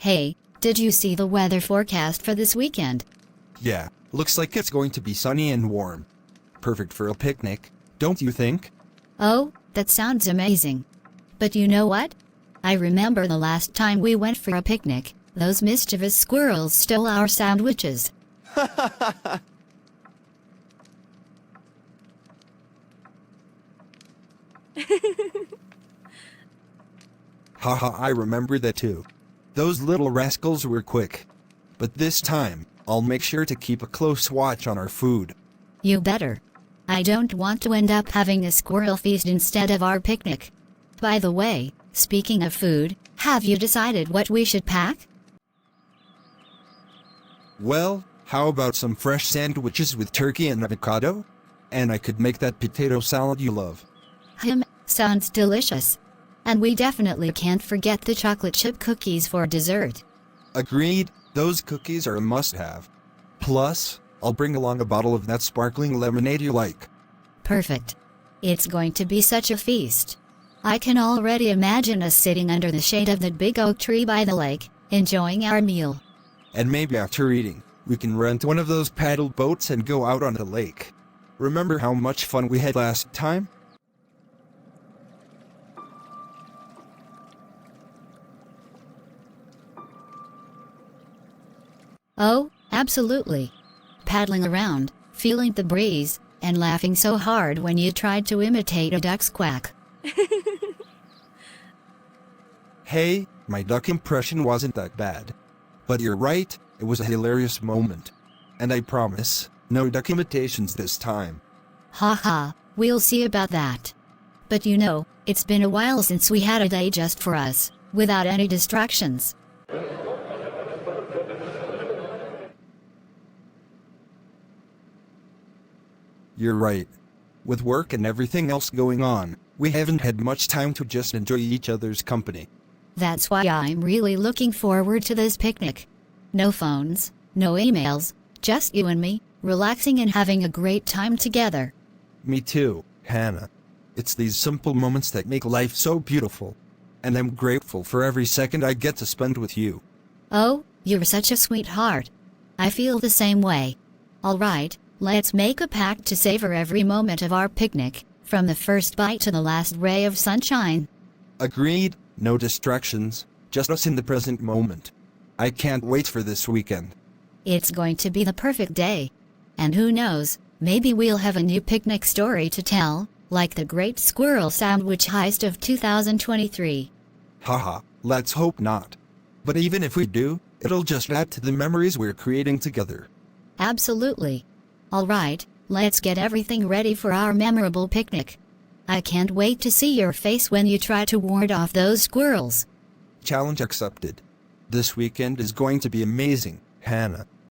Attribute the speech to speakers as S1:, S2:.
S1: Hey, did you see the weather forecast for this weekend?
S2: Yeah, looks like it's going to be sunny and warm. Perfect for a picnic, don't you think?
S1: Oh, that sounds amazing. But you know what? I remember the last time we went for a picnic, those mischievous squirrels stole our sandwiches.
S2: Haha, I remember that too. Those little rascals were quick. But this time, I'll make sure to keep a close watch on our food.
S1: You better. I don't want to end up having a squirrel feast instead of our picnic. By the way, speaking of food, have you decided what we should pack?
S2: Well, how about some fresh sandwiches with turkey and avocado? And I could make that potato salad you love.
S1: Sounds delicious. And we definitely can't forget the chocolate chip cookies for dessert.
S2: Agreed, those cookies are a must-have. Plus, I'll bring along a bottle of that sparkling lemonade you like.
S1: Perfect. It's going to be such a feast. I can already imagine us sitting under the shade of that big oak tree by the lake, enjoying our meal.
S2: And maybe after eating, we can rent one of those paddle boats and go out on the lake. Remember how much fun we had last time?
S1: Oh, absolutely. Paddling around, feeling the breeze, and laughing so hard when you tried to imitate a duck's quack.
S2: Hey, my duck impression wasn't that bad. But you're right, it was a hilarious moment. And I promise, no duck imitations this time.
S1: Haha, we'll see about that. But you know, it's been a while since we had a day just for us, without any distractions.
S2: You're right. With work and everything else going on, we haven't had much time to just enjoy each other's company.
S1: That's why I'm really looking forward to this picnic. No phones, no emails, just you and me, relaxing and having a great time together.
S2: Me too, Hannah. It's these simple moments that make life so beautiful. And I'm grateful for every second I get to spend with you.
S1: Oh, you're such a sweetheart. I feel the same way. All right, let's make a pact to savor every moment of our picnic, from the first bite to the last ray of sunshine.
S2: Agreed, no distractions, just us in the present moment. I can't wait for this weekend.
S1: It's going to be the perfect day. And who knows, maybe we'll have a new picnic story to tell, like the Great Squirrel Sandwich Heist of 2023.
S2: Haha, let's hope not. But even if we do, it'll just add to the memories we're creating together.
S1: Absolutely. All right, let's get everything ready for our memorable picnic. I can't wait to see your face when you try to ward off those squirrels.
S2: Challenge accepted. This weekend is going to be amazing, Hannah.